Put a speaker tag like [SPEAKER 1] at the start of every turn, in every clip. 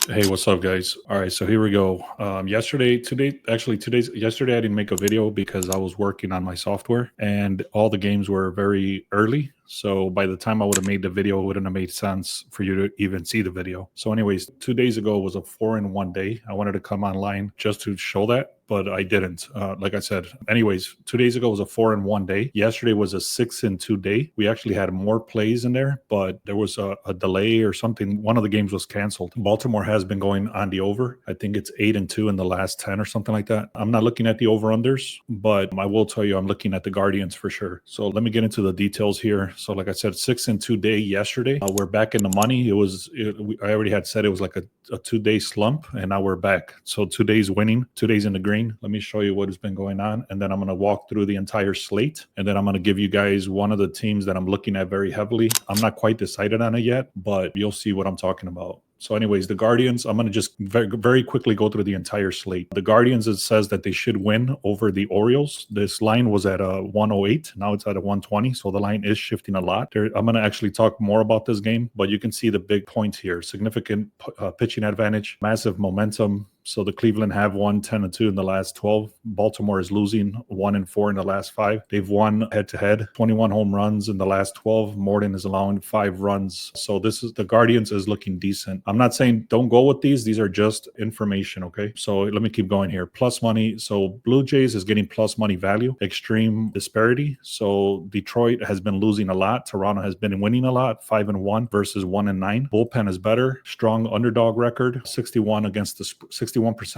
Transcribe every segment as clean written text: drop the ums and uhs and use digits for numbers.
[SPEAKER 1] Hey, what's up, guys? All right, so here we go. Yesterday I didn't make a video because I was working on my software and all the games were very early. So by the time I would have made the video, it wouldn't have made sense for you to even see the video. So, anyways, 2 days ago was a 4-in-1 day. I wanted to come online just to show that, but I didn't. Like I said, anyways, 2 days ago was a 4-in-1 day. Yesterday was a 6-in-2 day. We actually had more plays in there, but there was a delay or something. One of the games was canceled. Baltimore has been going on the over. I think it's 8-2 in the last 10 or something like that. I'm not looking at the over-unders, but I will tell you I'm looking at the Guardians for sure. So let me get into the details here. So like I said, 6-2 day yesterday. We're back in the money. I already had said it was like a 2-day slump, and now we're back. So 2 days winning, 2 days in the green. Let me show you what has been going on, and then I'm going to walk through the entire slate, and then I'm going to give you guys one of the teams that I'm looking at very heavily. I'm not quite decided on it yet, but you'll see what I'm talking about. So anyways, the Guardians, I'm going to just very, very quickly go through the entire slate. The Guardians, it says that they should win over the Orioles. This line was at a 108. Now it's at a 120. So the line is shifting a lot. I'm going to actually talk more about this game, but you can see the big points here. Significant pitching advantage, massive momentum. So the Cleveland have won 10-2 in the last 12. Baltimore is losing 1-4 in the last 5. They've won head-to-head, 21 home runs in the last 12. Morton is allowing 5 runs. So the Guardians is looking decent. I'm not saying don't go with these. These are just information, okay? So let me keep going here. Plus money. So Blue Jays is getting plus money value. Extreme disparity. So Detroit has been losing a lot. Toronto has been winning a lot. 5-1 versus 1-9. Bullpen is better. Strong underdog record. 61%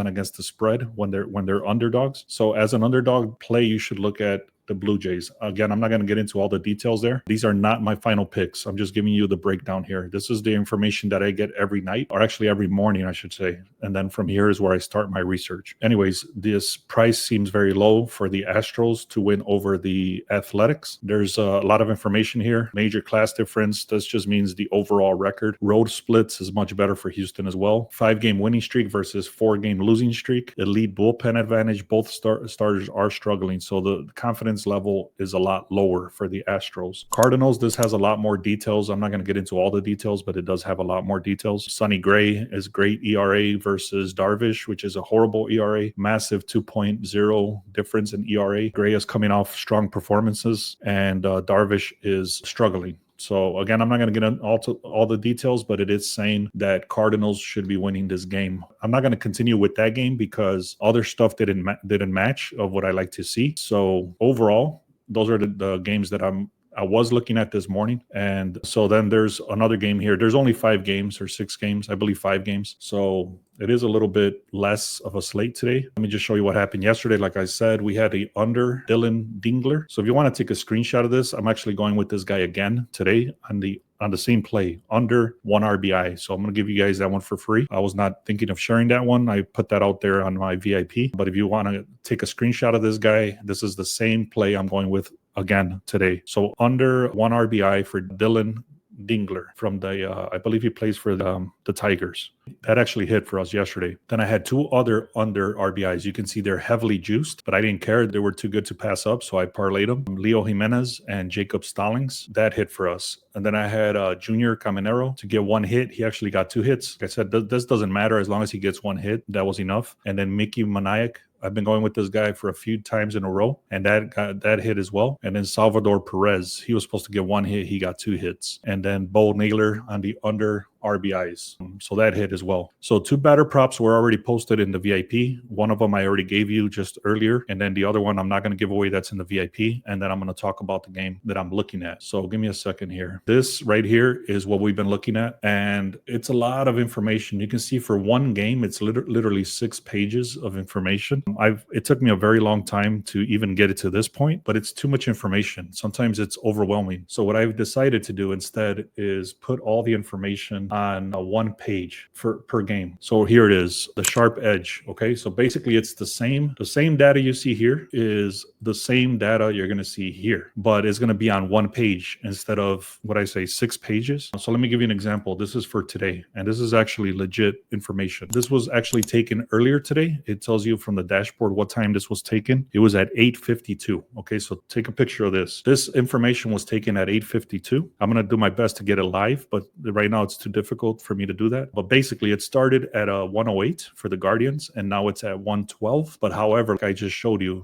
[SPEAKER 1] against the spread when they're underdogs. So as an underdog play, you should look at the Blue Jays. Again, I'm not going to get into all the details there. These are not my final picks. I'm just giving you the breakdown here. This is the information that I get every night, or actually every morning, I should say. And then from here is where I start my research. Anyways, this price seems very low for the Astros to win over the Athletics. There's a lot of information here. Major class difference. This just means the overall record. Road splits is much better for Houston as well. 5-game winning streak versus 4-game losing streak. Elite bullpen advantage. Both starters are struggling. So the confidence level is a lot lower for the Astros. Cardinals, this has a lot more details. I'm not going to get into all the details, but it does have a lot more details. Sonny Gray is great ERA versus Darvish, which is a horrible ERA. Massive 2.0 difference in ERA. Gray is coming off strong performances, and Darvish is struggling. So again, I'm not going to get into all the details, but it is saying that Cardinals should be winning this game. I'm not going to continue with that game because other stuff didn't match of what I like to see. So overall, those are the games that I was looking at this morning. And so then there's another game here. There's only 5 games or 6 games, I believe 5 games. So it is a little bit less of a slate today. Let me just show you what happened yesterday. Like I said, we had a under Dylan Dingler. So if you want to take a screenshot of this, I'm actually going with this guy again today on the same play, under 1 RBI. So I'm going to give you guys that one for free. I was not thinking of sharing that one. I put that out there on my VIP. But if you want to take a screenshot of this guy, this is the same play I'm going with again today. So under 1 RBI for Dylan Dingler from the, I believe he plays for the Tigers. That actually hit for us yesterday. Then I had 2 other under RBIs. You can see they're heavily juiced, but I didn't care. They were too good to pass up, so I parlayed them. Leo Jimenez and Jacob Stallings. That hit for us. And then I had Junior Caminero to get 1 hit. He actually got 2 hits. Like I said, this doesn't matter as long as he gets 1 hit. That was enough. And then Mickey Maniac. I've been going with this guy for a few times in a row, and that hit as well. And then Salvador Perez, he was supposed to get 1 hit. He got 2 hits. And then Bo Naylor on the under RBIs. So that hit as well. So 2 batter props were already posted in the VIP. One of them I already gave you just earlier. And then the other one I'm not going to give away, that's in the VIP. And then I'm going to talk about the game that I'm looking at. So give me a second here. This right here is what we've been looking at. And it's a lot of information. You can see for one game, it's literally 6 pages of information. It took me a very long time to even get it to this point, but it's too much information. Sometimes it's overwhelming. So what I've decided to do instead is put all the information on 1 page per game. So here it is, the sharp edge. Okay, so basically it's the same data you see here is the same data you're going to see here, but it's going to be on 1 page instead of what I say 6 pages. So let me give you an example. This is for today, and this is actually legit information. This was actually taken earlier today. It tells you from the dashboard what time this was taken. It was at 8:52. Okay, so take a picture of this. This information was taken at 8:52. I'm going to do my best to get it live, but right now it's too difficult for me to do that. But basically, it started at 108 for the Guardians, and now it's at 112. But however, like I just showed you,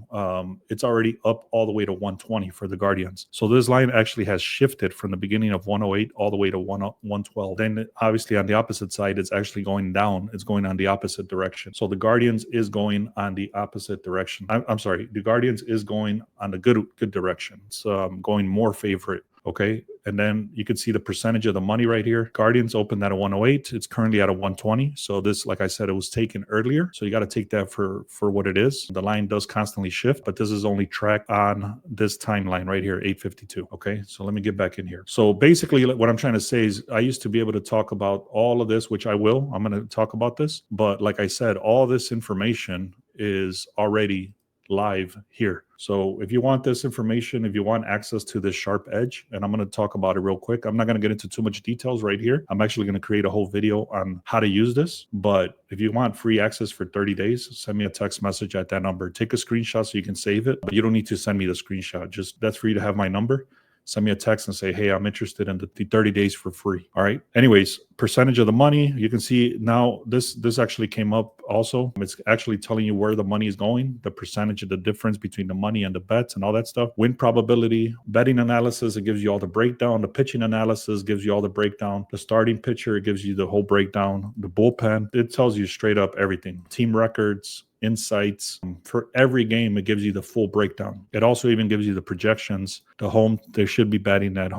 [SPEAKER 1] it's already up all the way to 120 for the Guardians. So this line actually has shifted from the beginning of 108 all the way to 112. Then obviously on the opposite side, it's actually going down. It's going on the opposite direction. So the Guardians is going on the opposite direction. I'm sorry, the Guardians is going on the good direction. It's going more favorite. Okay. And then you can see the percentage of the money right here. Guardians opened at a 108. It's currently at a 120. So this, like I said, it was taken earlier. So you got to take that for what it is. The line does constantly shift, but this is only tracked on this timeline right here, 8:52. Okay. So let me get back in here. So basically what I'm trying to say is I used to be able to talk about all of this, which I will. I'm going to talk about this. But like I said, all this information is already live here. So if you want this information, if you want access to this sharp edge, and I'm going to talk about it real quick. I'm not going to get into too much details right here. I'm actually going to create a whole video on how to use this. But if you want free access for 30 days, send me a text message at that number. Take a screenshot so you can save it. But you don't need to send me the screenshot. Just that's for you to have my number. Send me a text and say, hey, I'm interested in the 30 days for free. All right. Anyways, percentage of the money. You can see now this actually came up also. It's actually telling you where the money is going, the percentage of the difference between the money and the bets and all that stuff. Win probability, betting analysis. It gives you all the breakdown. The pitching analysis gives you all the breakdown. The starting pitcher, it gives you the whole breakdown. The bullpen, it tells you straight up everything. Team records, insights. For every game, it gives you the full breakdown. It also even gives you the projections. The home, they should be batting at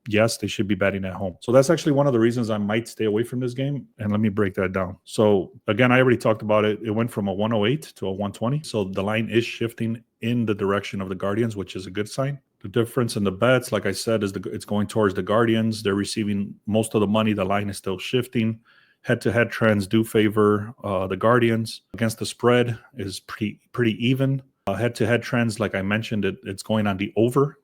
[SPEAKER 1] yes, they should be batting at home. So that's actually one of the reasons I might stay away from this game. And let me break that down. So again, I already talked about it. It went from a 108 to a 120. So the line is shifting in the direction of the Guardians, which is a good sign. The difference in the bets, like I said, is it's going towards the Guardians. They're receiving most of the money. The line is still shifting. Head-to-head trends do favor the Guardians. Against the spread is pretty even. Head-to-head trends, like I mentioned, it's going on the over.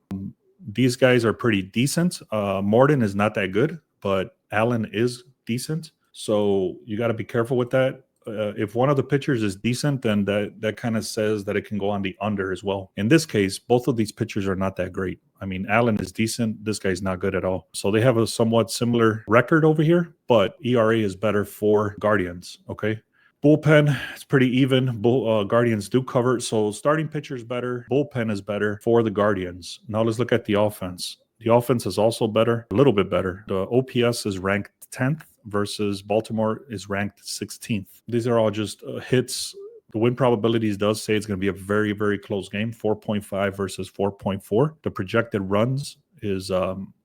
[SPEAKER 1] These guys are pretty decent. Morton is not that good, but Allen is decent. So you got to be careful with that. If one of the pitchers is decent, then that kind of says that it can go on the under as well. In this case, both of these pitchers are not that great. I mean, Allen is decent. This guy's not good at all. So they have a somewhat similar record over here, but ERA is better for Guardians. Okay. Bullpen, it's pretty even. Guardians do cover. So starting pitcher is better. Bullpen is better for the Guardians. Now let's look at the offense. The offense is also better, a little bit better. The OPS is ranked 10th versus Baltimore is ranked 16th. These are all just hits. The win probabilities does say it's going to be a very, very close game, 4.5 versus 4.4. The projected runs is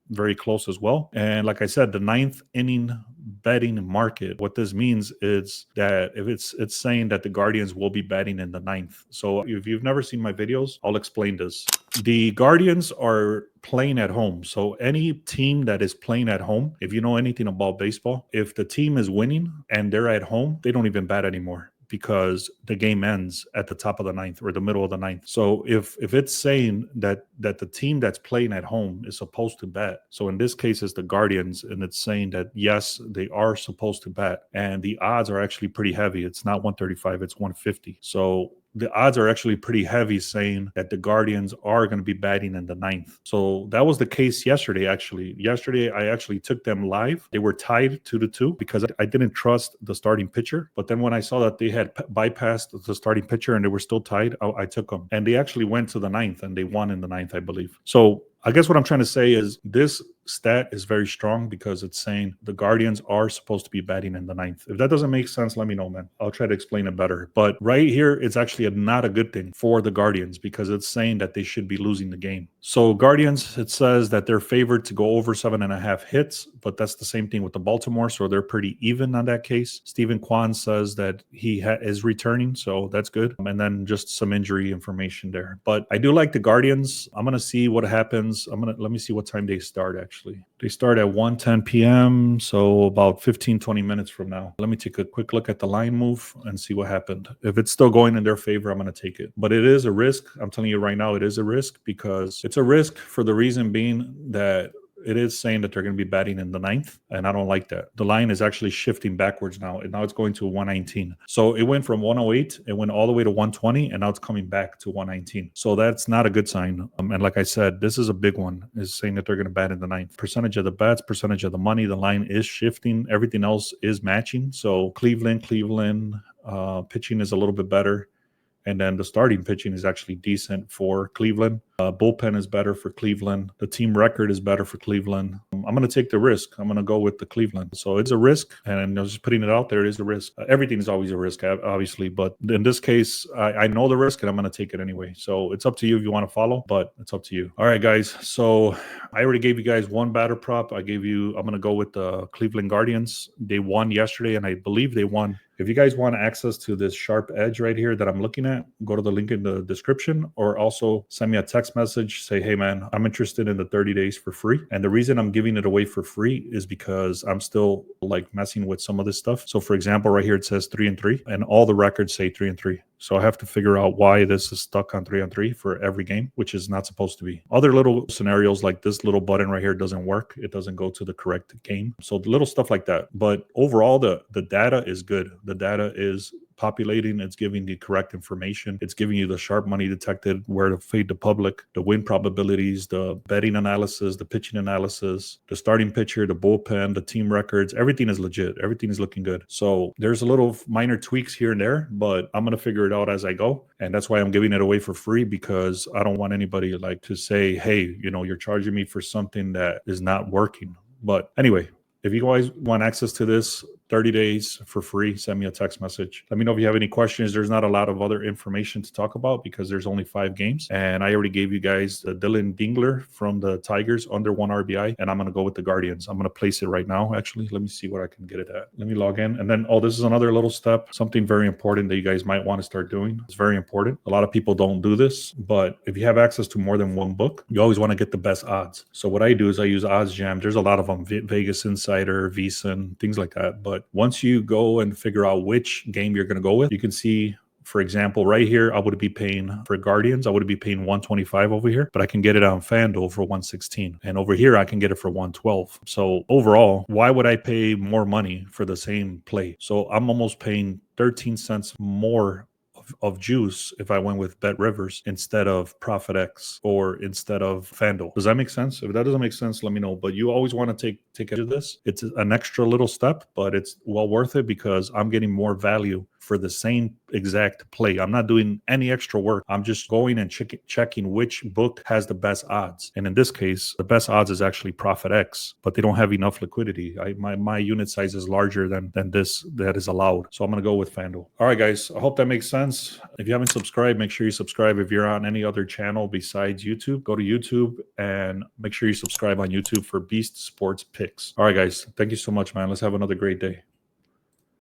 [SPEAKER 1] very close as well. And like I said, the ninth inning betting market, what this means is that if it's saying that the Guardians will be betting in the ninth. So if you've never seen my videos, I'll explain this. The Guardians are playing at home. So any team that is playing at home, if you know anything about baseball, if the team is winning and they're at home, they don't even bat anymore, because the game ends at the top of the ninth or the middle of the ninth. So if it's saying that the team that's playing at home is supposed to bet, so in this case it's the Guardians, and it's saying that yes, they are supposed to bet, and the odds are actually pretty heavy. It's not 135, it's 150. So the odds are actually pretty heavy, saying that the Guardians are going to be batting in the ninth. So that was the case yesterday, actually. Yesterday, I actually took them live. They were tied 2-2 because I didn't trust the starting pitcher. But then when I saw that they had bypassed the starting pitcher and they were still tied, I took them. And they actually went to the ninth, and they won in the ninth, I believe. So I guess what I'm trying to say is this stat is very strong because it's saying the Guardians are supposed to be batting in the ninth. If that doesn't make sense, let me know, man. I'll try to explain it better. But right here, it's actually not a good thing for the Guardians because it's saying that they should be losing the game. So Guardians, it says that they're favored to go over 7.5 hits, but that's the same thing with the Baltimore. So they're pretty even on that case. Stephen Kwan says that he is returning, so that's good. And then just some injury information there. But I do like the Guardians. I'm going to see what happens. Let me see what time they start, actually. They start at 1:10 p.m., so about 15-20 minutes from now. Let me take a quick look at the line move and see what happened. If it's still going in their favor, I'm going to take it. But it is a risk. I'm telling you right now, it is a risk, because it's a risk for the reason being that it is saying that they're going to be batting in the ninth, and I don't like that. The line is actually shifting backwards now, and now it's going to 119. So it went from 108, it went all the way to 120, and now it's coming back to 119. So that's not a good sign. And like I said, this is a big one, is saying that they're going to bat in the ninth. Percentage of the bets, percentage of the money, the line is shifting. Everything else is matching. So Cleveland, pitching is a little bit better. And then the starting pitching is actually decent for Cleveland. Bullpen is better for Cleveland. The team record is better for Cleveland. I'm going to take the risk. I'm going to go with the Cleveland. So it's a risk, and I'm just putting it out there. It is a risk. Everything is always a risk, obviously. But in this case, I know the risk, and I'm going to take it anyway. So it's up to you if you want to follow, but it's up to you. All right, guys. So I already gave you guys one batter prop. I'm going to go with the Cleveland Guardians. They won yesterday, and I believe they won. If you guys want access to this sharp edge right here that I'm looking at, go to the link in the description, or also send me a text message. Say, hey, man, I'm interested in the 30 days for free. And the reason I'm giving it away for free is because I'm still like messing with some of this stuff. So, for example, right here, it says 3-3, and all the records say 3-3. So I have to figure out why this is stuck on 3-3 for every game, which is not supposed to be. Other little scenarios like this little button right here doesn't work. It doesn't go to the correct game. So little stuff like that. But overall, the data is good. The data is populating. It's giving the correct information. It's giving you the sharp money detected, where to fade the public, the win probabilities, the betting analysis, the pitching analysis, the starting pitcher, the bullpen, the team records. Everything is legit. Everything is looking good. So there's a little minor tweaks here and there, but I'm going to figure it out as I go. And that's why I'm giving it away for free, because I don't want anybody like to say, hey, you're charging me for something that is not working. But anyway, if you guys want access to this 30 days for free, send me a text message. Let me know if you have any questions. There's not a lot of other information to talk about because there's only 5 games. And I already gave you guys the Dylan Dingler from the Tigers under 1 RBI. And I'm going to go with the Guardians. I'm going to place it right now. Actually, let me see what I can get it at. Let me log in. And then, this is another little step, something very important that you guys might want to start doing. It's very important. A lot of people don't do this, but if you have access to more than one book, you always want to get the best odds. So what I do is I use Odds Jam. There's a lot of them, Vegas Insider, VSiN, things like that. But once you go and figure out which game you're going to go with, you can see, for example, right here, I would be paying for Guardians. I would be paying 125 over here, but I can get it on FanDuel for 116. And over here, I can get it for 112. So overall, why would I pay more money for the same play? So I'm almost paying 13 cents more of juice if I went with Bet Rivers instead of Profit X or instead of FanDuel. Does that make sense? If that doesn't make sense, let me know. But you always want to take advantage of this. It's an extra little step, but it's well worth it because I'm getting more value for the same exact play. I'm not doing any extra work. I'm just going and checking which book has the best odds. And in this case, the best odds is actually Profit X, but they don't have enough liquidity. My unit size is larger than this that is allowed. So I'm going to go with FanDuel. All right, guys. I hope that makes sense. If you haven't subscribed, make sure you subscribe. If you're on any other channel besides YouTube, go to YouTube and make sure you subscribe on YouTube for Beast Sports Picks. All right, guys. Thank you so much, man. Let's have another great day.